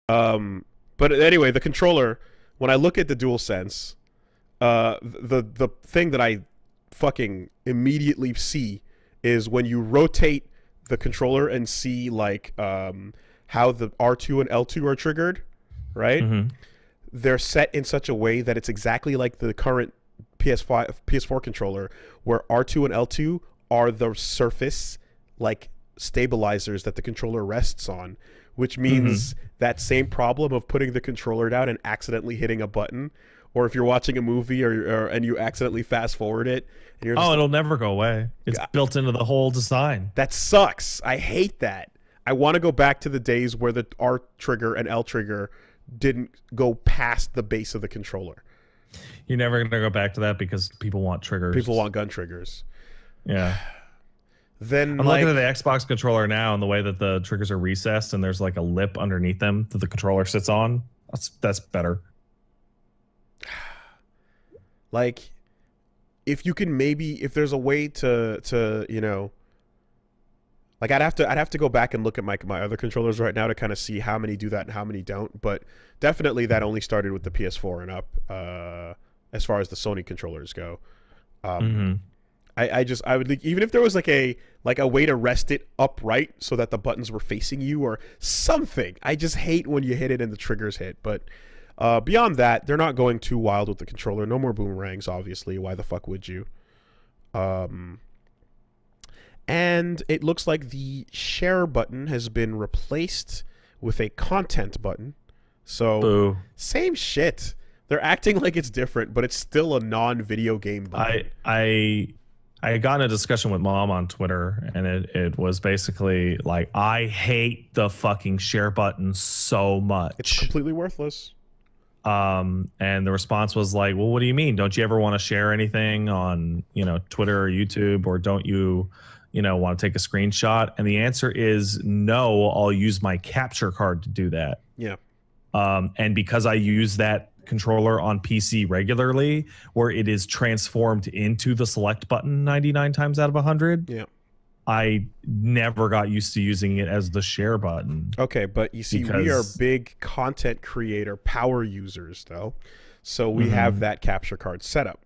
But anyway, the controller. When I look at the DualSense, the thing that I fucking immediately see is when you rotate the controller and see like how the R2 and L2 are triggered, right? Mm-hmm. They're set in such a way that it's exactly like the current PS4 controller, where R2 and L2 are the surface like stabilizers that the controller rests on, which means that same problem of putting the controller down and accidentally hitting a button, or if you're watching a movie or and you accidentally fast forward it, and you're just, It'll never go away. It's built into the whole design. that sucks. I hate that. I want to go back to the days where the R trigger and L trigger didn't go past the base of the controller. You're never going to go back to that because people want triggers. People want gun triggers. Yeah. Then I'm looking at the Xbox controller now and the way that the triggers are recessed and there's like a lip underneath them that the controller sits on. That's better. Like, if you can if there's a way to you know, like I'd have to go back and look at my other controllers right now to kind of see how many do that and how many don't. But definitely that only started with the PS4 and up, as far as the Sony controllers go. I would like, even if there was like a way to rest it upright so that the buttons were facing you or something. I just hate when you hit it and the triggers hit. But beyond that, they're not going too wild with the controller. No more boomerangs, obviously. Why the fuck would you? And it looks like the share button has been replaced with a content button. So Boo. Same shit. They're acting like it's different, but it's still a non-video game button. I got in a discussion with Mom on Twitter, and it was basically like, I hate the fucking share button so much. It's completely worthless. And the response was like, well, what do you mean? Don't you ever want to share anything on, Twitter or YouTube, or don't you want to take a screenshot? And the answer is no, I'll use my capture card to do that. Yeah. And because I use that controller on PC regularly, where it is transformed into the select button 99 times out of 100, yeah, I never got used to using it as the share button. Okay, but you see, we are big content creator power users, though, so we have that capture card set up.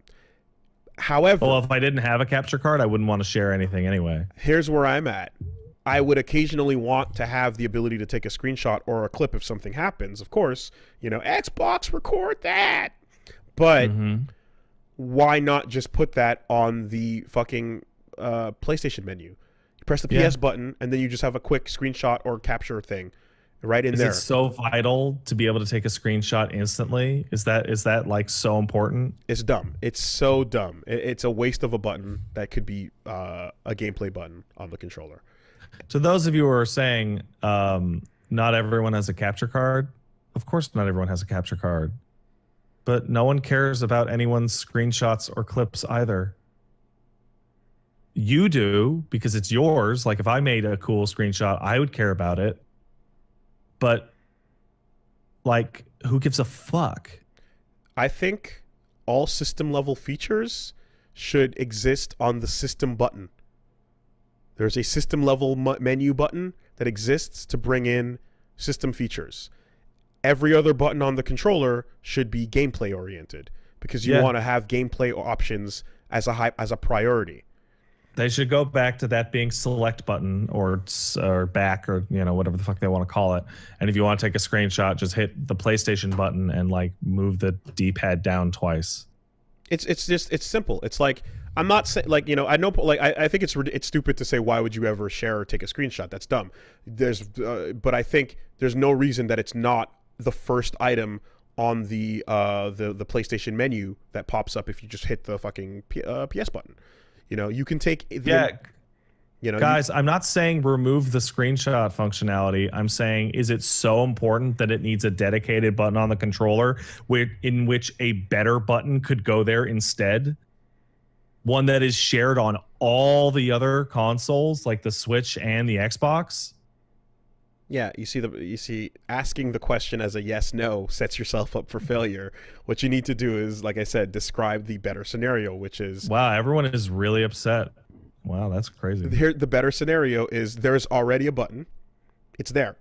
However, well, if I didn't have a capture card, I wouldn't want to share anything anyway. Here's where I'm at. I would occasionally want to have the ability to take a screenshot or a clip if something happens. Of course, Xbox record that. But why not just put that on the fucking PlayStation menu? You press the PS button, and then you just have a quick screenshot or capture thing right in there. Is it so vital to be able to take a screenshot instantly? Is that like so important? It's dumb. It's so dumb. It's a waste of a button that could be a gameplay button on the controller. To those of you who are saying not everyone has a capture card, of course not everyone has a capture card. But no one cares about anyone's screenshots or clips either. You do, because it's yours. Like if I made a cool screenshot, I would care about it. But like, who gives a fuck? I think all system level features should exist on the system button. There's a system level menu button that exists to bring in system features. Every other button on the controller should be gameplay oriented, because you want to have gameplay options as a priority. They should go back to that being select button or back, or whatever the fuck they want to call it. And if you want to take a screenshot, just hit the PlayStation button and like move the D-pad down twice. It's simple. It's like, I'm not saying, like, I know, like, I think it's stupid to say, why would you ever share or take a screenshot? That's dumb. But I think there's no reason that it's not the first item on the PlayStation menu that pops up if you just hit the fucking PS button. You can take guys, I'm not saying remove the screenshot functionality. I'm saying, is it so important that it needs a dedicated button on the controller in which a better button could go there instead? One that is shared on all the other consoles, like the Switch and the Xbox? Yeah, you see, asking the question as a yes/no sets yourself up for failure. What you need to do is, like I said, describe the better scenario, which is, wow, everyone is really upset. Wow, that's crazy. Here, the better scenario is there's already a button. It's there.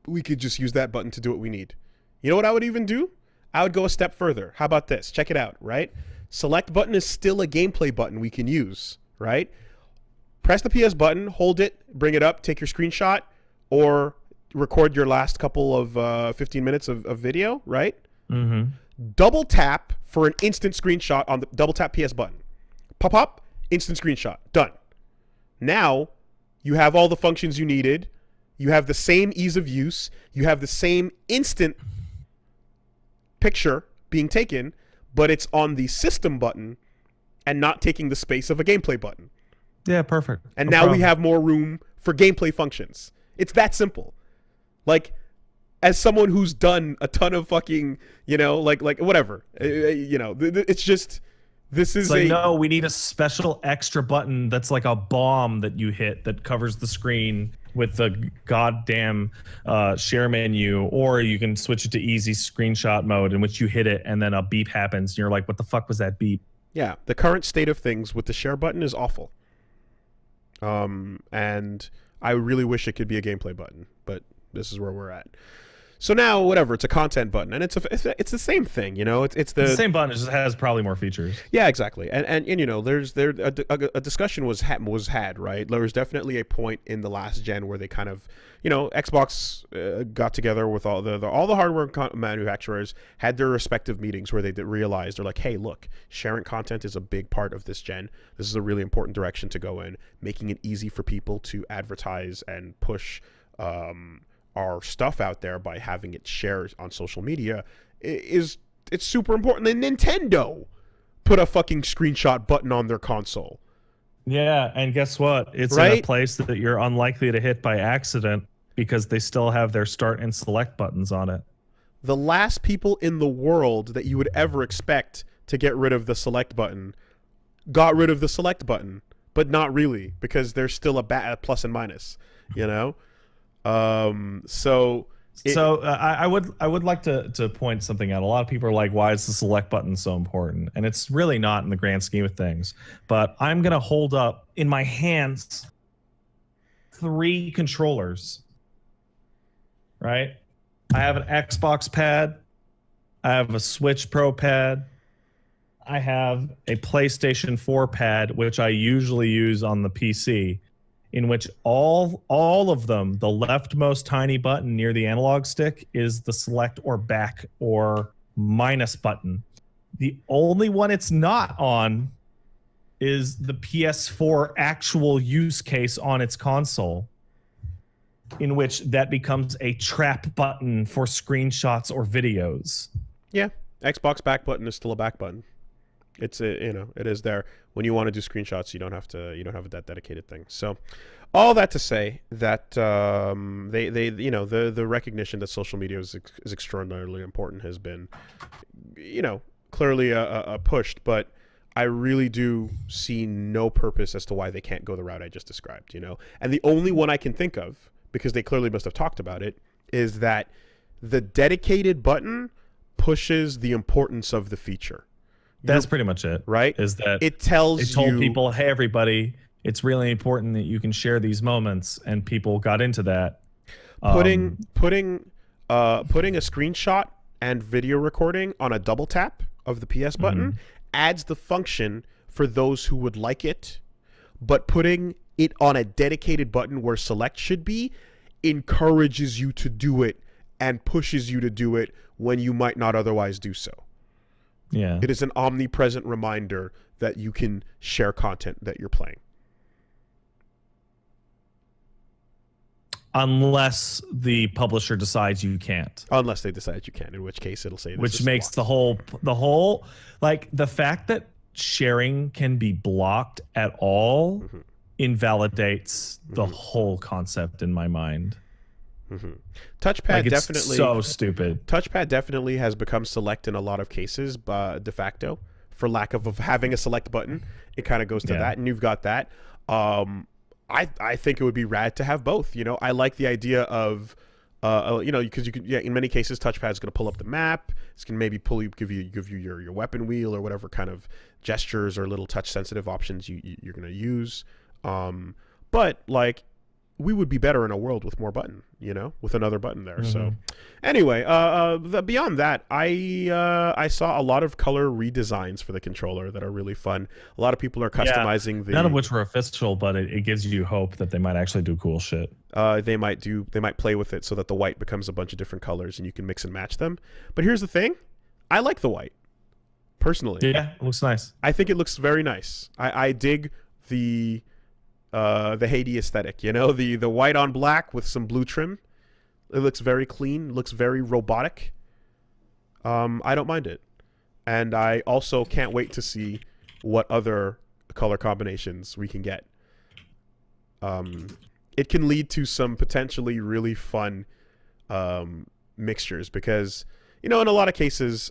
we could just use that button to do what we need. You know what I would even do? I would go a step further. How about this? Check it out, right? Select button is still a gameplay button we can use, right? Press the PS button, hold it, bring it up, take your screenshot, or record your last couple of 15 minutes of video, right? Mm-hmm. Double tap for an instant screenshot on the double tap PS button. Pop up, instant screenshot, done. Now you have all the functions you needed. You have the same ease of use. You have the same instant picture being taken, but it's on the system button and not taking the space of a gameplay button. Yeah, perfect. And now we have more room for gameplay functions. It's that simple. Like, as someone who's done a ton of fucking, you know, like whatever, you know, it's just, this is like, no, we need a special extra button that's like a bomb that you hit that covers the screen with the goddamn share menu, or you can switch it to easy screenshot mode in which you hit it and then a beep happens and you're like, what the fuck was that beep? Yeah, the current state of things with the share button is awful. And I really wish it could be a gameplay button, but this is where we're at. So now, whatever, it's a content button, and it's the same thing, you know. It's the same button. It just has probably more features. Yeah, exactly. And you know, a discussion was had, right? There was definitely a point in the last gen where they kind of, you know, Xbox got together with all the hardware manufacturers, had their respective meetings where they realized, they're like, hey, look, sharing content is a big part of this gen. This is a really important direction to go in, making it easy for people to advertise and push our stuff out there by having it shared on social media it's super important. And Nintendo put a fucking screenshot button on their console. Yeah, and guess what? It's in a place that you're unlikely to hit by accident because they still have their start and select buttons on it. The last people in the world that you would ever expect to get rid of the select button got rid of the select button, but not really, because there's still a plus and minus, you know? I would like to point something out. A lot of people are like, why is the select button so important? And it's really not in the grand scheme of things. But I'm going to hold up in my hands 3 controllers, right? I have an Xbox pad. I have a Switch Pro pad. I have a PlayStation 4 pad, which I usually use on the PC, in which all of them, the leftmost tiny button near the analog stick is the select or back or minus button. The only one it's not on is the PS4 actual use case on its console, in which that becomes a trap button for screenshots or videos. Yeah, Xbox back button is still a back button. It's you know, it is there. When you want to do screenshots, you don't have that dedicated thing. So all that to say that they you know, the recognition that social media is extraordinarily important has been, you know, clearly pushed, but I really do see no purpose as to why they can't go the route I just described, you know. And the only one I can think of, because they clearly must have talked about it, is that the dedicated button pushes the importance of the feature. That's pretty much it, right? Is that it told people, hey, everybody, it's really important that you can share these moments, and people got into that. Putting a screenshot and video recording on a double tap of the PS button adds the function for those who would like it, but putting it on a dedicated button where select should be encourages you to do it and pushes you to do it when you might not otherwise do so. Yeah. It is an omnipresent reminder that you can share content that you're playing. Unless the publisher decides you can't. Unless they decide you can, in which case it'll say this, which makes the whole like the fact that sharing can be blocked at all invalidates the whole concept in my mind. Touchpad, like, it's definitely so stupid. Touchpad definitely has become select in a lot of cases, de facto, for lack of having a select button. It kind of goes to that, and you've got that. I think it would be rad to have both. You know, I like the idea of, you know, because you can, in many cases, touchpad is going to pull up the map. It's going to maybe give you your weapon wheel or whatever kind of gestures or little touch sensitive options you're going to use. But like, we would be better in a world with more button, you know, with another button there. Mm-hmm. So anyway, beyond that, I saw a lot of color redesigns for the controller that are really fun. A lot of people are customizing none of which were official, but it gives you hope that they might actually do cool shit. They might play with it so that the white becomes a bunch of different colors and you can mix and match them. But here's the thing, I like the white personally. Yeah, it looks nice. I think it looks very nice. I dig the Haiti aesthetic, you know, the white on black with some blue trim. It looks very clean, looks very robotic. I don't mind it. And I also can't wait to see what other color combinations we can get. It can lead to some potentially really fun mixtures because, you know, in a lot of cases,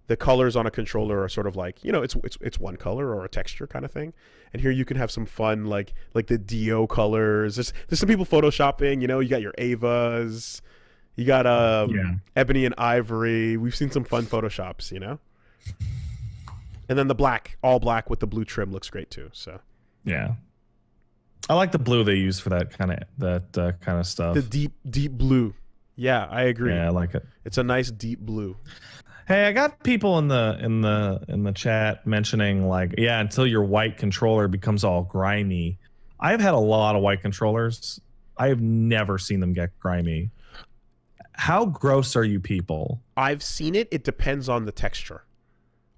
the colors on a controller are sort of like, you know, it's one color or a texture kind of thing. And here you can have some fun, like the Dio colors. There's some people photoshopping, you know, you got your Avas, you got Ebony and Ivory. We've seen some fun photoshops, you know. And then the black, all black with the blue trim looks great too. So yeah, I like the blue they use for that kind of stuff. The deep blue. Yeah, I agree. Yeah, I like it. It's a nice deep blue. Hey, I got people in the chat mentioning like, yeah, until your white controller becomes all grimy. I've had a lot of white controllers. I have never seen them get grimy. How gross are you people? I've seen it. It depends on the texture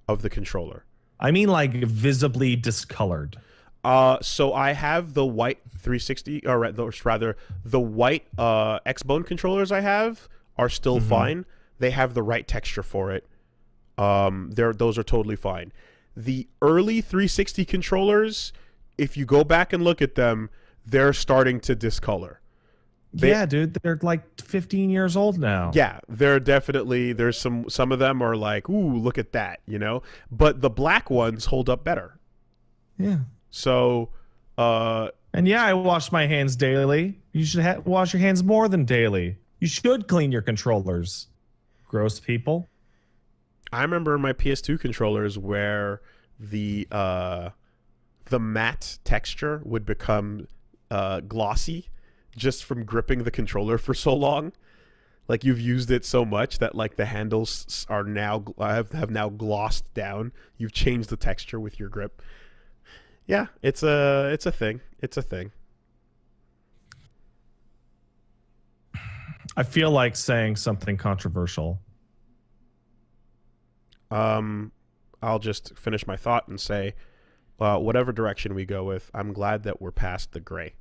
of the controller. I mean, like visibly discolored. So I have the white 360, or rather, the white X-Bone controllers I have are still fine. They have the right texture for it. Those are totally fine. The early 360 controllers, if you go back and look at them, they're starting to discolor. Yeah, dude, they're like 15 years old now. Yeah, they're definitely, there's some of them are like, ooh, look at that, you know? But the black ones hold up better. Yeah. So, and yeah, I wash my hands daily. You should wash your hands more than daily. You should clean your controllers. Gross people. I remember my PS2 controllers where the matte texture would become glossy just from gripping the controller for so long. Like you've used it so much that like the handles are now have now glossed down. You've changed the texture with your grip. Yeah, it's a thing. It's a thing. I feel like saying something controversial. I'll just finish my thought and say, whatever direction we go with, I'm glad that we're past the gray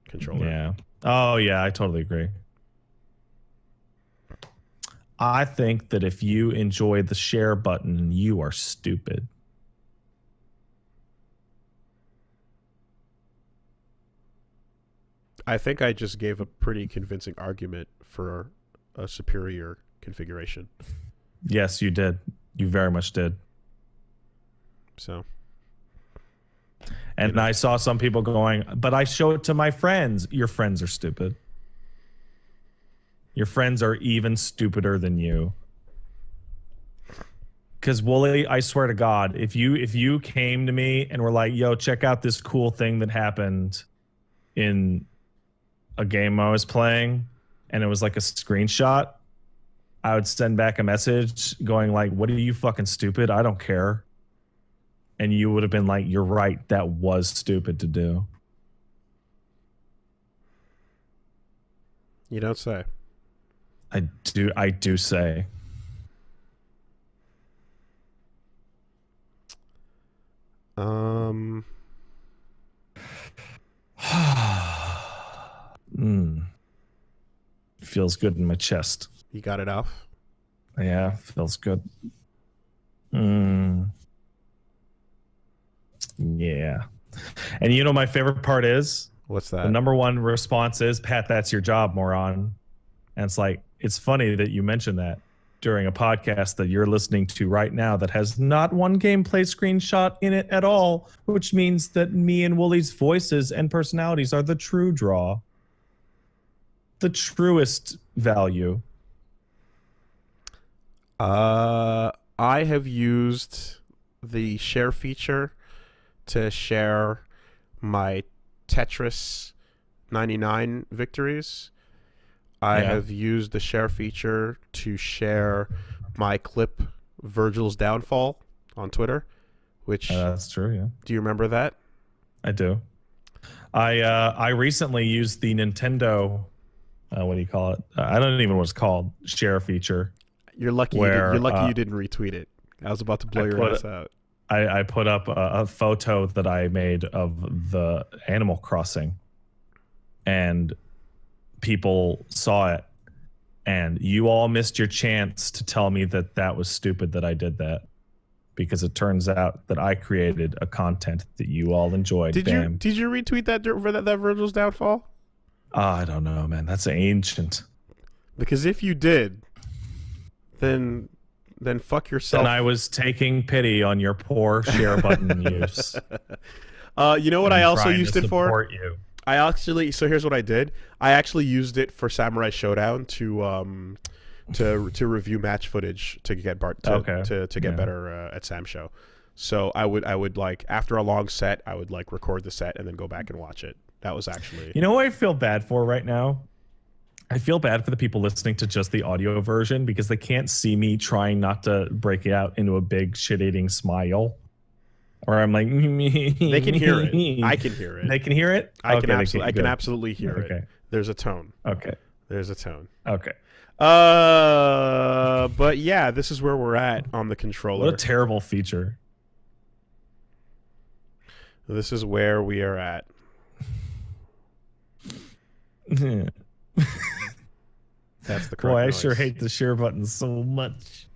controller. Yeah. Oh, yeah, I totally agree. I think that if you enjoy the share button, you are stupid. I think I just gave a pretty convincing argument for a superior configuration. Yes, you did. You very much did. So. And you know. I saw some people going, but I show it to my friends. Your friends are stupid. Your friends are even stupider than you. Because Wooly, I swear to God, if you came to me and were like, yo, check out this cool thing that happened in a game I was playing, and it was like a screenshot, I would send back a message going like, what are you, fucking stupid? I don't care. And you would have been like, you're right, that was stupid to do. You don't say. I do say. Feels good in my chest. You got it off? Yeah, feels good. Yeah. And you know my favorite part is? What's that? The number one response is, Pat, that's your job, moron. And it's like, it's funny that you mentioned that during a podcast that you're listening to right now that has not one gameplay screenshot in it at all, which means that me and Wooly's voices and personalities are the true draw. The truest value. I have used the share feature to share my Tetris 99 victories. I have used the share feature to share my clip Virgil's downfall on Twitter, which that's true. Yeah. Do you remember that? I do. I recently used the Nintendo. What do you call it? I don't even know what it's called. Share feature. You're lucky. You're lucky you didn't retweet it. I was about to blow your ass out. I put up a photo that I made of the Animal Crossing, and people saw it, and you all missed your chance to tell me that was stupid that I did that, because it turns out that I created a content that you all enjoyed. Did you retweet that Virgil's downfall? I don't know, man. That's ancient. Because if you did, then fuck yourself. And I was taking pity on your poor share button use. You know what I also used it for? You. So here's what I did. I actually used it for Samurai Showdown to review match footage to get to get better at Sam Show. So I would like, after a long set, I would like record the set and then go back and watch it. That was actually... You know what I feel bad for right now? I feel bad for the people listening to just the audio version, because they can't see me trying not to break it out into a big shit-eating smile. Or I'm like... They can hear it. I can hear it. They can hear it? I can absolutely hear it. There's a tone. Okay. There's a tone. Okay. But yeah, this is where we're at on the controller. What a terrible feature. This is where we are at. That's the correct Boy, I noise. sure hate the share button so much.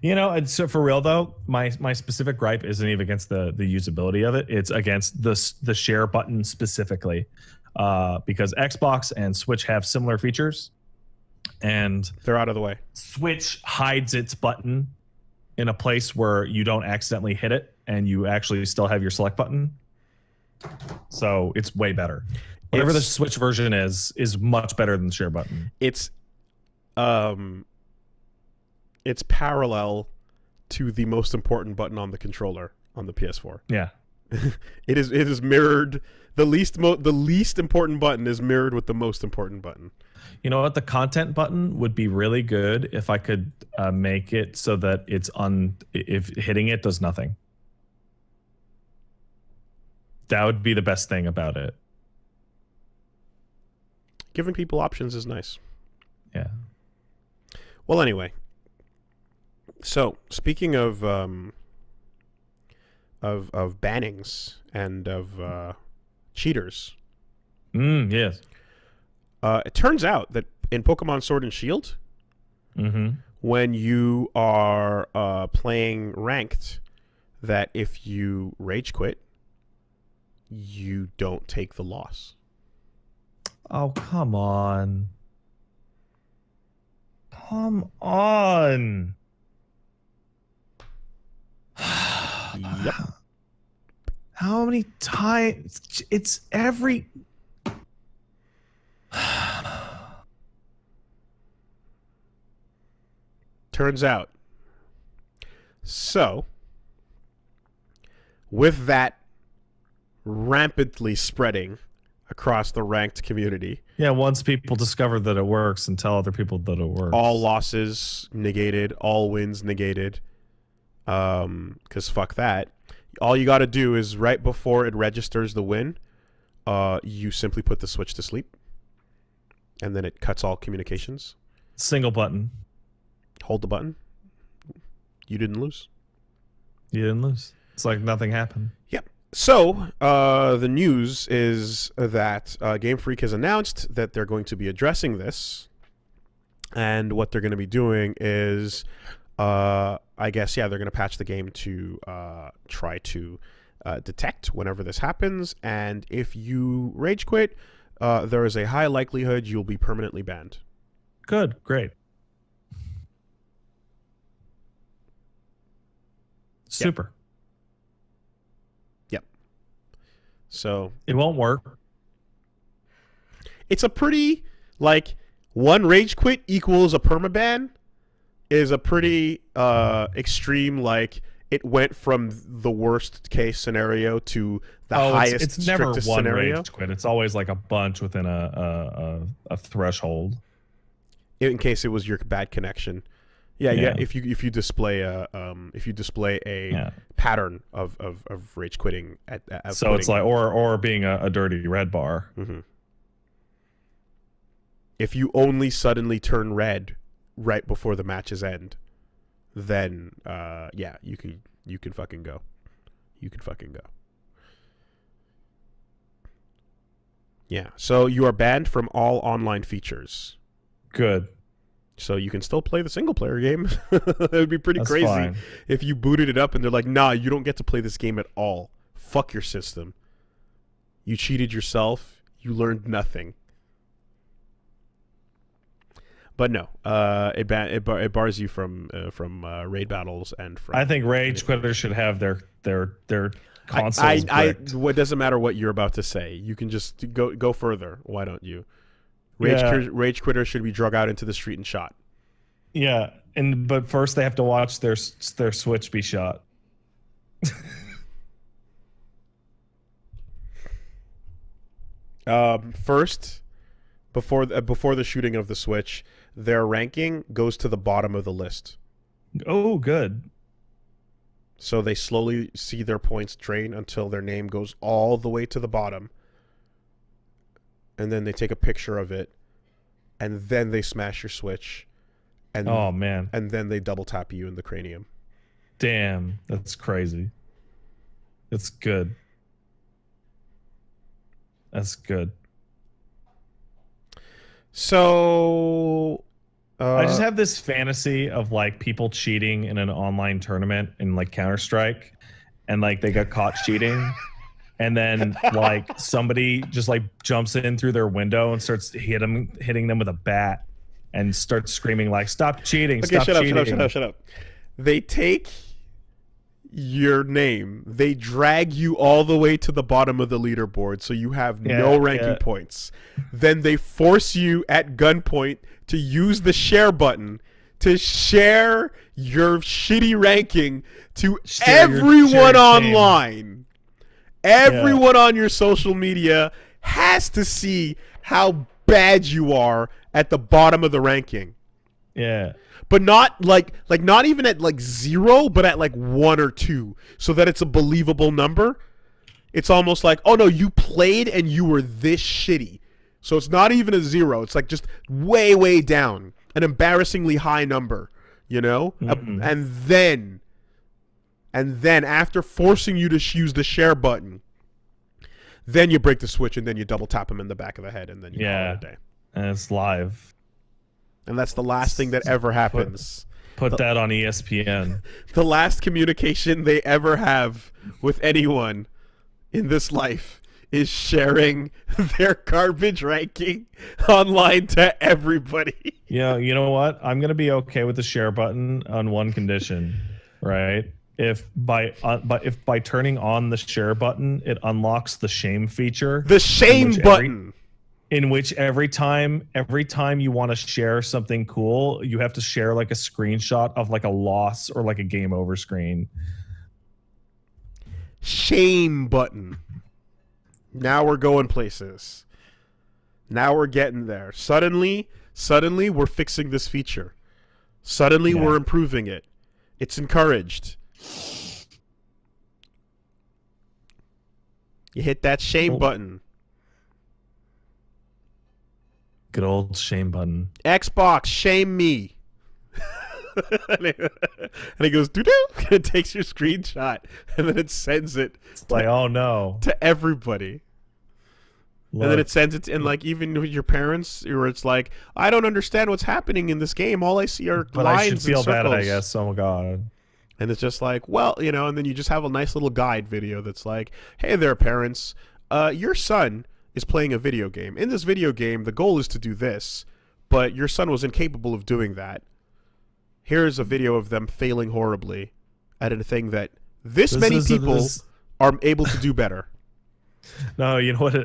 You know, and so for real though, my specific gripe isn't even against the usability of it. It's against the share button specifically, because Xbox and Switch have similar features, and they're out of the way. Switch hides its button in a place where you don't accidentally hit it, and you actually still have your select button. So it's way better. Whatever the Switch version is much better than the share button. It's parallel to the most important button on the controller on the PS4. Yeah. It is mirrored. The least important button is mirrored with the most important button. You know what? The content button would be really good if I could make it so that if hitting it does nothing. That would be the best thing about it. Giving people options is nice. Yeah. Well, anyway. So, speaking of bannings and of cheaters. Yes. It turns out that in Pokemon Sword and Shield, when you are playing ranked, that if you rage quit, you don't take the loss. Oh, come on. Come on. Yep. How many times? It's every... Turns out. So, with that rampantly spreading across the ranked community. Yeah, once people discover that it works and tell other people that it works. All losses negated, all wins negated. Because fuck that. All you got to do is right before it registers the win, you simply put the Switch to sleep. And then it cuts all communications. Single button. Hold the button. You didn't lose. You didn't lose. It's like nothing happened. Yep. So, the news is that Game Freak has announced that they're going to be addressing this. And what they're going to be doing is, I guess, they're going to patch the game to try to detect whenever this happens. And if you rage quit, there is a high likelihood you'll be permanently banned. Good. Great. Super. Yep. So it won't work. It's a pretty, like, one rage quit equals a permaban is a pretty extreme, like, it went from the worst case scenario to the highest it's never strictest one scenario. rage quit. It's always like a bunch within a threshold. In case it was your bad connection. Yeah. If you display a pattern of rage quitting at so quitting. It's like or being a dirty red bar. Mm-hmm. If you only suddenly turn red right before the match's end, then you can fucking go. You can fucking go. Yeah. So you are banned from all online features. Good. So you can still play the single player game. It would be pretty That's crazy fine. if you booted it up and they're like, nah, you don't get to play this game at all. Fuck your system. You cheated yourself. You learned nothing. But no, it bars you from raid battles and from. I think rage quitters should have their consoles bricked. It doesn't matter what you're about to say. You can just go further. Why don't you? Rage quitters should be drug out into the street and shot. Yeah, but first they have to watch their Switch be shot. First, before the shooting of the Switch, their ranking goes to the bottom of the list. Oh, good. So they slowly see their points drain until their name goes all the way to the bottom. And then they take a picture of it, and then they smash your Switch, and oh man, and then they double tap you in the cranium. Damn, that's crazy. That's good. That's good. So I just have this fantasy of like people cheating in an online tournament in like Counter-Strike, and like they got caught cheating. And then like somebody just like jumps in through their window and starts hitting them with a bat and starts screaming like, stop cheating, okay, stop cheating. Shut up. They take your name, they drag you all the way to the bottom of the leaderboard so you have no ranking points. Then they force you at gunpoint to use the share button to share your shitty ranking to everyone online. Everyone on your social media has to see how bad you are at the bottom of the ranking. Yeah. But not not even at like 0, but at like 1 or 2, so that it's a believable number. It's almost like, oh no, you played and you were this shitty. So it's not even a 0. It's like just way, way down. An embarrassingly high number, you know? Mm-hmm. And then after forcing you to use the share button, then you break the Switch and then you double tap him in the back of the head and then you call it a day. And it's live. And that's the last thing that ever happens. Put that on ESPN. The last communication they ever have with anyone in this life is sharing their garbage ranking online to everybody. Yeah, you know what? I'm going to be okay with the share button on one condition, right? If by turning on the share button, it unlocks the shame feature. The shame button. In which every time you want to share something cool, you have to share like a screenshot of like a loss or like a game over screen. Shame button. Now we're going places. Now we're getting there. Suddenly we're fixing this feature. Suddenly we're improving it. It's encouraged. You hit that shame button. Good old shame button. Xbox, shame me. and he goes, doo-doo. And it takes your screenshot. And then it sends it. It's like, oh no. To everybody. Look. And then it sends it to, and like even with your parents, where it's like, I don't understand what's happening in this game. All I see are but lines I should feel and circles. bad, I guess. Oh my god. And it's just like, well, you know, and then you just have a nice little guide video that's like, hey there, parents. Your son is playing a video game. In this video game, the goal is to do this, but your son was incapable of doing that. Here's a video of them failing horribly at a thing that this many people are able to do better. No, you know what?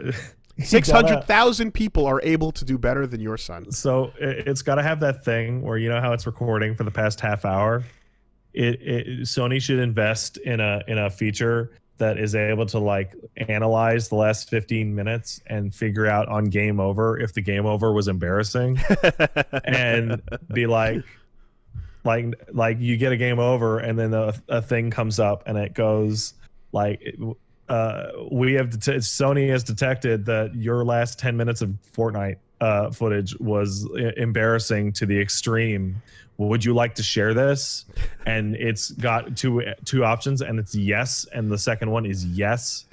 600,000 people are able to do better than your son. So it's got to have that thing where, you know how it's recording for the past half hour? Sony should invest in a feature that is able to like analyze the last 15 minutes and figure out on game over if the game over was embarrassing and be like you get a game over and then a thing comes up and it goes like Sony has detected that your last 10 minutes of Fortnite footage was embarrassing to the extreme. Would you like to share this? And it's got two options, and it's yes, and the second one is yes.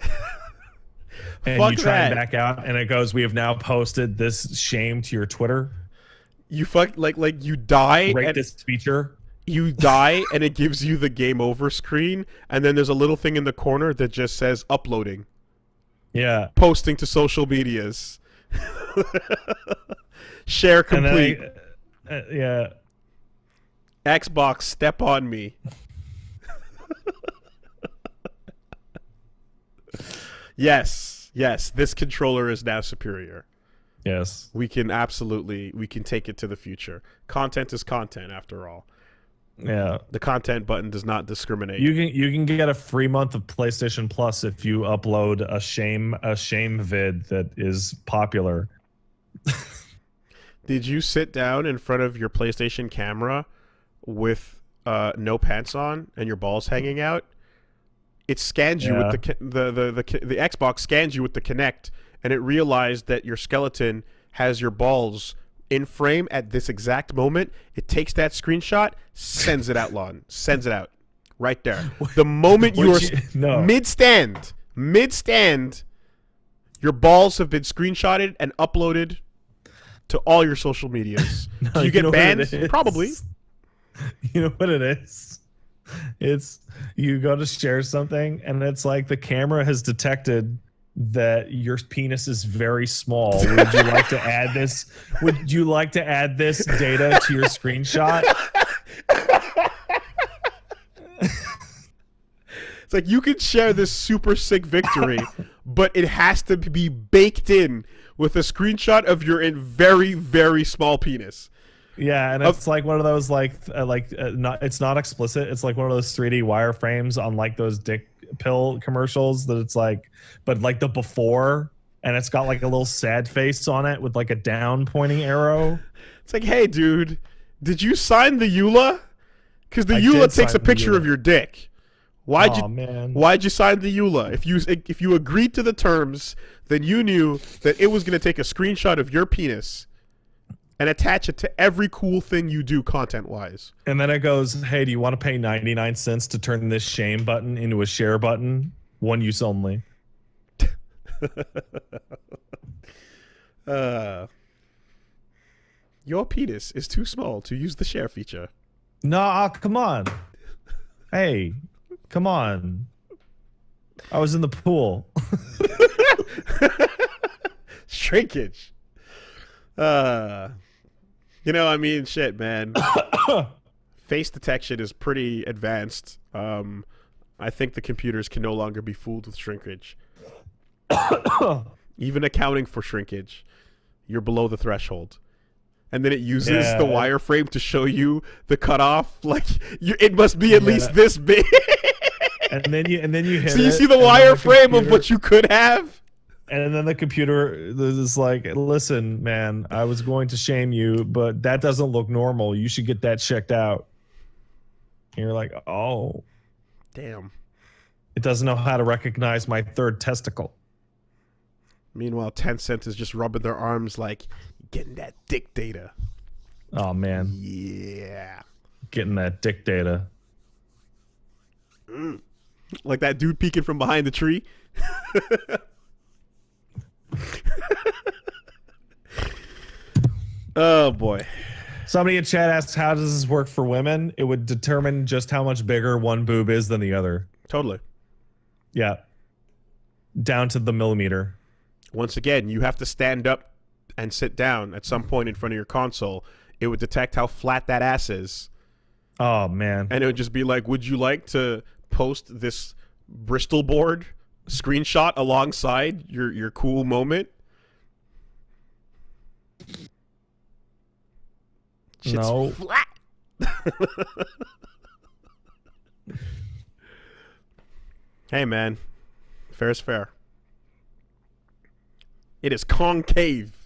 And Fuck you try that. and back out, and it goes, "We have now posted this shame to your Twitter." You like you die. Rate this feature. You die, and it gives you the game over screen, and then there's a little thing in the corner that just says uploading. Yeah. Posting to social medias. Share complete. Yeah. Xbox, step on me. Yes, this controller is now superior. Yes. We can take it to the future. Content is content after all. Yeah. The content button does not discriminate. You can get a free month of PlayStation Plus if you upload a shame vid that is popular. Did you sit down in front of your PlayStation camera with no pants on and your balls hanging out? It scans you with the Xbox scans you with the Kinect, and it realized that your skeleton has your balls in frame at this exact moment. It takes that screenshot, sends it out, sends it out right there. The moment you are mid-stand, your balls have been screenshotted and uploaded to all your social medias. Do you get banned? Probably. You know what it is? It's you go to share something and it's like the camera has detected that your penis is very small. Would you like to add this? Would you like to add this data to your screenshot? It's like you can share this super sick victory, but it has to be baked in with a screenshot of your very, very small penis. Yeah, and it's like one of those it's not explicit. It's like one of those 3D wireframes on like those dick pill commercials that it's like, but like the before, and it's got like a little sad face on it with like a down pointing arrow. It's like, hey, dude, did you sign the EULA? Because the EULA takes a picture of your dick. Why'd you sign the EULA? If you agreed to the terms, then you knew that it was going to take a screenshot of your penis and attach it to every cool thing you do content-wise. And then it goes, hey, do you want to pay 99 cents to turn this shame button into a share button? One use only. Your penis is too small to use the share feature. No, come on. Hey, come on. I was in the pool. Shrinkage. I mean, shit, man. Face detection is pretty advanced. I think the computers can no longer be fooled with shrinkage. Even accounting for shrinkage, you're below the threshold. And then it uses the wireframe to show you the cutoff. Like, it must be at least this big. and then you hit so you see the wireframe of what you could have. And then the computer is like, listen, man, I was going to shame you, but that doesn't look normal. You should get that checked out. And you're like, oh. Damn. It doesn't know how to recognize my third testicle. Meanwhile, Tencent is just rubbing their arms like, getting that dick data. Oh, man. Yeah. Getting that dick data. Like that dude peeking from behind the tree. Oh boy. Somebody in chat asks, how does this work for women? It would determine just how much bigger one boob is than the other. Totally. Yeah. Down to the millimeter. Once again, you have to stand up and sit down at some point in front of your console. It would detect how flat that ass is. Oh, man. And it would just be like, would you like to post this Bristol board screenshot alongside your cool moment? Shit's no. Flat. Hey, man. Fair is fair. It is concave.